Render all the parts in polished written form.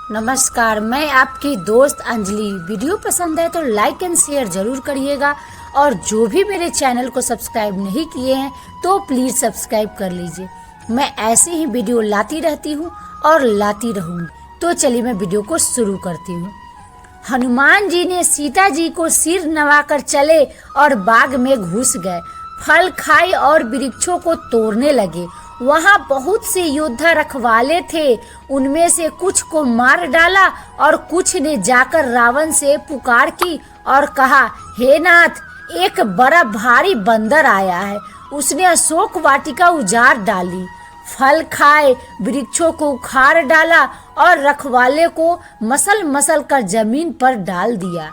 नमस्कार, मैं आपकी दोस्त अंजलि। वीडियो पसंद है तो लाइक एंड शेयर जरूर करिएगा और जो भी मेरे चैनल को सब्सक्राइब नहीं किए हैं तो प्लीज़ सब्सक्राइब कर लीजिए। मैं ऐसे ही वीडियो लाती रहती हूँ और लाती रहूँगी। तो चलिए मैं वीडियो को शुरू करती हूँ। हनुमान जी ने सीता जी को सिर नवाकर चले और बाग में घुस गए। फल खाए और वृक्षों को तोड़ने लगे। वहाँ बहुत से योद्धा रखवाले थे। उनमें से कुछ को मार डाला और कुछ ने जाकर रावण से पुकार की और कहा, हे नाथ, एक बड़ा भारी बंदर आया है। उसने अशोक वाटिका उजाड़ डाली, फल खाए, वृक्षों को उखाड़ डाला और रखवाले को मसल मसल कर जमीन पर डाल दिया।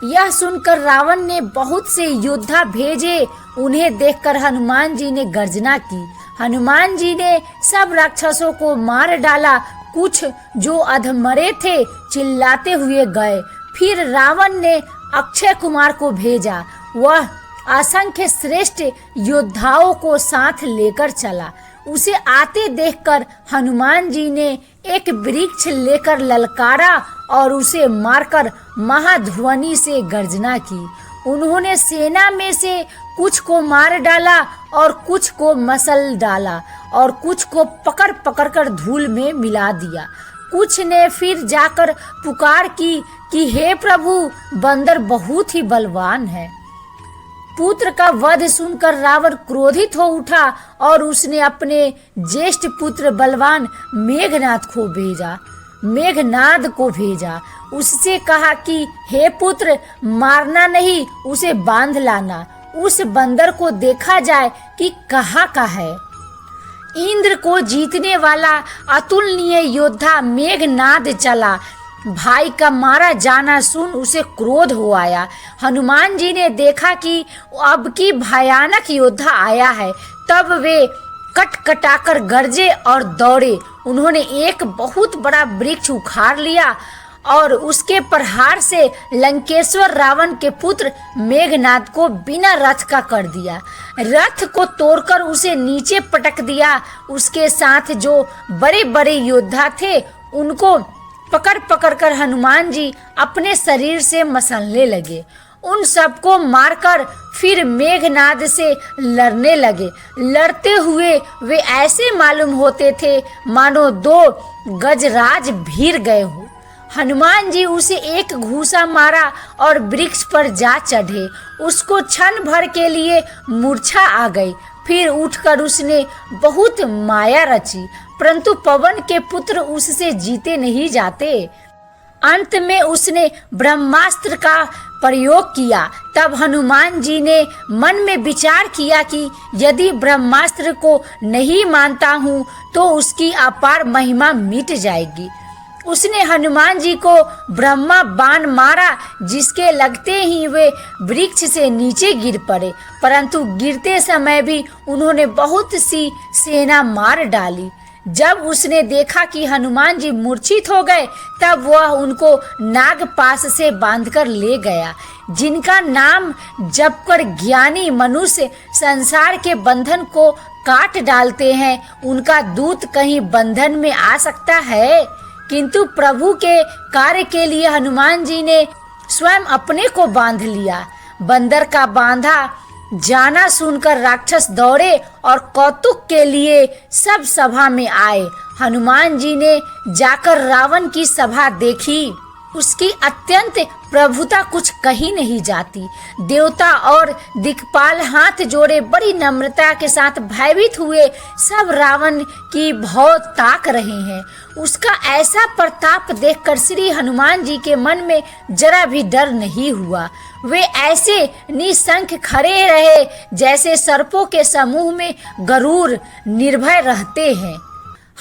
यह सुनकर रावण ने बहुत से योद्धा भेजे। उन्हें देखकर हनुमान जी ने गर्जना की। हनुमान जी ने सब राक्षसों को मार डाला। कुछ जो अधमरे थे चिल्लाते हुए गए। फिर रावण ने अक्षय कुमार को भेजा। वह असंख्य श्रेष्ठ योद्धाओं को साथ लेकर चला। उसे आते देखकर हनुमान जी ने एक वृक्ष लेकर ललकारा और उसे मारकर महाध्वनि से गर्जना की। उन्होंने सेना में से कुछ को मार डाला और कुछ को मसल डाला और कुछ को पकड़ पकड़ कर धूल में मिला दिया। कुछ ने फिर जाकर पुकार की कि हे प्रभु, बंदर बहुत ही बलवान है। पुत्र का वध सुनकर रावण क्रोधित हो उठा और उसने अपने ज्येष्ठ पुत्र बलवान मेघनाद को भेजा। उससे कहा कि हे पुत्र, मारना नहीं, उसे बांध लाना। उस बंदर को देखा जाए कि कहाँ का है। इंद्र को जीतने वाला अतुलनीय योद्धा मेघनाद चला। भाई का मारा जाना सुन उसे क्रोध हो आया। हनुमान जी ने देखा कि अब की भयानक योद्धा आया है, तब वे कट कटाकर गरजे और दौड़े। उन्होंने एक बहुत बड़ा वृक्ष उखाड़ लिया और उसके प्रहार से लंकेश्वर रावण के पुत्र मेघनाद को बिना रथ का कर दिया। रथ को तोड़कर उसे नीचे पटक दिया। उसके साथ जो बड़े बड़े योद्धा थे उनको पकड़ पकड़ कर हनुमान जी अपने शरीर से मसलने लगे। उन सबको मारकर फिर मेघनाद से लड़ने लगे। लड़ते हुए वे ऐसे मालूम होते थे मानो 2 गजराज भीर गए हो। हनुमान जी उसे एक घूसा मारा और वृक्ष पर जा चढ़े। उसको क्षण भर के लिए मूर्छा आ गई। फिर उठकर उसने बहुत माया रची, परंतु पवन के पुत्र उससे जीते नहीं जाते। अंत में उसने ब्रह्मास्त्र का प्रयोग किया। तब हनुमान जी ने मन में विचार किया कि यदि ब्रह्मास्त्र को नहीं मानता हूँ तो उसकी अपार महिमा मिट जाएगी। उसने हनुमान जी को ब्रह्मा बाण मारा, जिसके लगते ही वे वृक्ष से नीचे गिर पड़े, परंतु गिरते समय भी उन्होंने बहुत सी सेना मार डाली। जब उसने देखा कि हनुमान जी मूर्छित हो गए, तब वह उनको नागपाश से बांधकर ले गया। जिनका नाम जपकर ज्ञानी मनुष्य संसार के बंधन को काट डालते हैं, उनका दूत कहीं बंधन में आ सकता है। किंतु प्रभु के कार्य के लिए हनुमान जी ने स्वयं अपने को बांध लिया। बंदर का बांधा जाना सुनकर राक्षस दौड़े और कौतुक के लिए सब सभा में आए। हनुमान जी ने जाकर रावण की सभा देखी। उसकी अत्यंत प्रभुता कुछ कही नहीं जाती। देवता और दिक्पाल हाथ जोड़े बड़ी नम्रता के साथ भयभीत हुए सब रावण की भौं ताक रहे हैं। उसका ऐसा प्रताप देखकर श्री हनुमान जी के मन में जरा भी डर नहीं हुआ। वे ऐसे निशंक खड़े रहे जैसे सर्पों के समूह में गरुड़ निर्भय रहते हैं।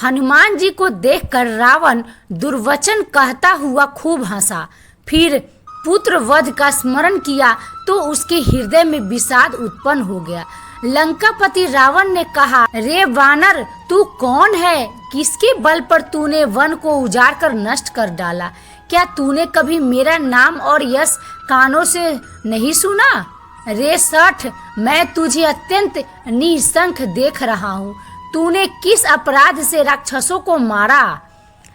हनुमान जी को देखकर रावण दुर्वचन कहता हुआ खूब हंसा। फिर पुत्र वध का स्मरण किया तो उसके हृदय में विषाद उत्पन्न हो गया। लंकापति रावण ने कहा, रे वानर, तू कौन है? किसके बल पर तूने वन को उजाड़ कर नष्ट कर डाला? क्या तूने कभी मेरा नाम और यश कानों से नहीं सुना? रे सठ, मैं तुझे अत्यंत निशंक देख रहा हूँ। तूने किस अपराध से राक्षसों को मारा?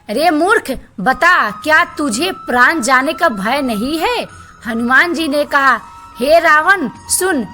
रे मूर्ख, बता, क्या तुझे प्राण जाने का भय नहीं है? हनुमान जी ने कहा, हे रावण सुन,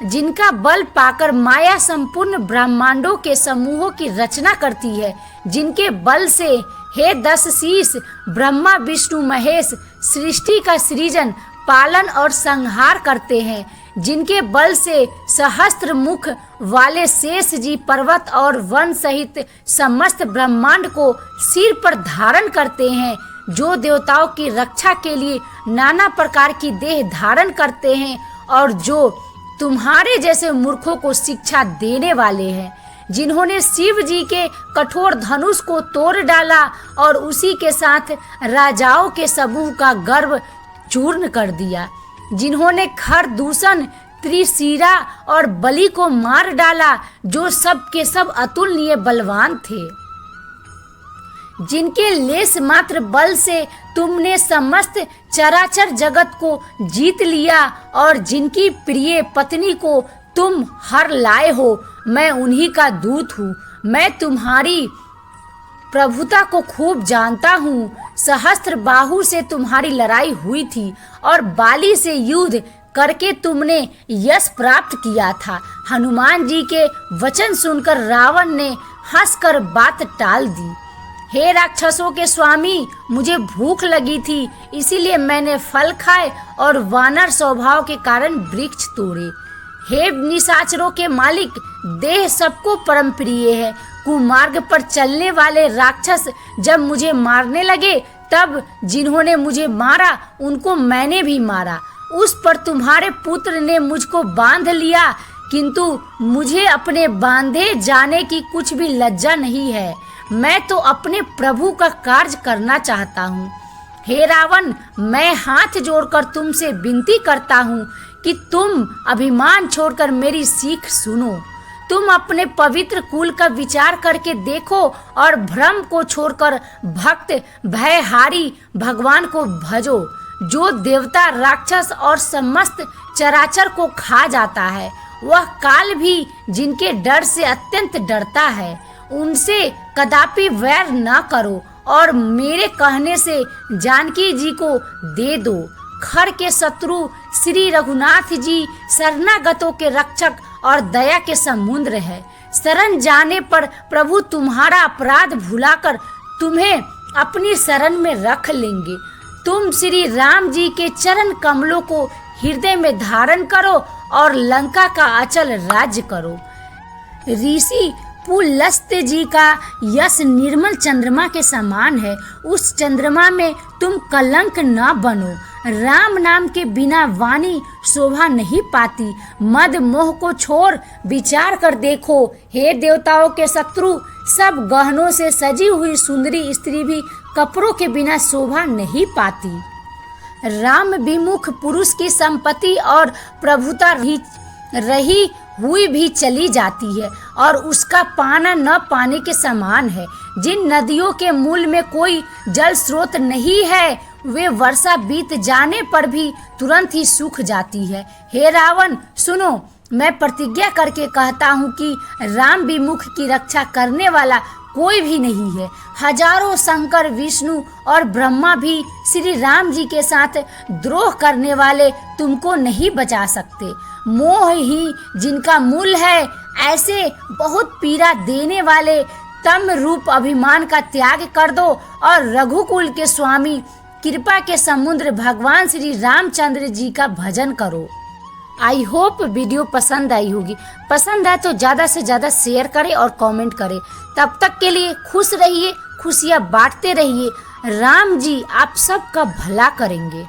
जिनका बल पाकर माया संपूर्ण ब्रह्मांडों के समूहों की रचना करती है, जिनके बल से हे 10 शीश ब्रह्मा विष्णु महेश सृष्टि का सृजन पालन और संहार करते हैं, जिनके बल से सहस्त्र मुख वाले शेष जी पर्वत और वन सहित समस्त ब्रह्मांड को सिर पर धारण करते हैं, जो देवताओं की रक्षा के लिए नाना प्रकार की देह धारण करते हैं और जो तुम्हारे जैसे मूर्खों को शिक्षा देने वाले हैं, जिन्होंने शिव जी के कठोर धनुष को तोड़ डाला और उसी के साथ राजाओं के समूह का गर्व चूर्ण कर दिया, जिन्होंने खर दूषण त्रिशिरा और बलि को मार डाला, जो सब के सब अतुलनीय बलवान थे, जिनके लेस मात्र बल से तुमने समस्त चराचर जगत को जीत लिया और जिनकी प्रिय पत्नी को तुम हर लाए हो। मैं उन्हीं का दूत हूँ। मैं तुम्हारी प्रभुता को खूब जानता हूँ। सहस्त्र बाहु से तुम्हारी लड़ाई हुई थी और बाली से युद्ध करके तुमने यश प्राप्त किया था। हनुमान जी के वचन सुनकर रावण ने हंसकर बात टाल दी। हे राक्षसों के स्वामी, मुझे भूख लगी थी, इसीलिए मैंने फल खाए और वानर स्वभाव के कारण वृक्ष तोड़े। हे निशाचरों के मालिक, देह सबको परम प्रिय है। कुमार्ग पर चलने वाले राक्षस जब मुझे मारने लगे, तब जिन्होंने मुझे मारा उनको मैंने भी मारा। उस पर तुम्हारे पुत्र ने मुझको बांध लिया, किंतु मुझे अपने बांधे जाने की कुछ भी लज्जा नहीं है। मैं तो अपने प्रभु का कार्य करना चाहता हूँ। हे रावण, मैं हाथ जोड़कर तुमसे विनती करता हूँ कि तुम अभिमान छोड़कर मेरी सीख सुनो। तुम अपने पवित्र कुल का विचार करके देखो और भ्रम को छोड़कर भक्त भयहारी भगवान को भजो, जो देवता राक्षस और समस्त चराचर को खा जाता है। वह काल भी जिनके डर से अत्यंत डरता है। उनसे कदापि वैर न करो और मेरे कहने से जानकी जी को दे दो। खर के शत्रु श्री रघुनाथ जी शरणागतों के रक्षक और दया के समुद्र है। शरण जाने पर प्रभु तुम्हारा अपराध भुलाकर तुम्हें अपनी शरण में रख लेंगे। तुम श्री राम जी के चरण कमलों को हृदय में धारण करो और लंका का अचल राज्य करो। ऋषि पुलस्त्य जी का यश निर्मल चंद्रमा के समान है। उस चंद्रमा में तुम कलंक न बनो। राम नाम के बिना वाणी शोभा नहीं पाती। मद मोह को छोड़ विचार कर देखो। हे देवताओं के शत्रु, सब गहनों से सजी हुई सुंदरी स्त्री भी कपड़ों के बिना शोभा नहीं पाती। राम विमुख पुरुष की संपत्ति और प्रभुता रही हुई भी चली जाती है और उसका पाना न पाने के समान है। जिन नदियों के मूल में कोई जल स्रोत नहीं है, वे वर्षा बीत जाने पर भी तुरंत ही सूख जाती है। हे रावण सुनो, मैं प्रतिज्ञा करके कहता हूँ कि राम विमुख की रक्षा करने वाला कोई भी नहीं है। हजारों शंकर विष्णु और ब्रह्मा भी श्री राम जी के साथ द्रोह करने वाले तुमको नहीं बचा सकते। मोह ही जिनका मूल है, ऐसे बहुत पीड़ा देने वाले तम रूप अभिमान का त्याग कर दो और रघुकुल के स्वामी कृपा के समुद्र भगवान श्री रामचंद्र जी का भजन करो। आई होप वीडियो पसंद आई होगी। पसंद आए तो ज़्यादा से ज़्यादा शेयर करें और कमेंट करें। तब तक के लिए खुश रहिए, खुशियाँ बांटते रहिए। राम जी आप सबका भला करेंगे।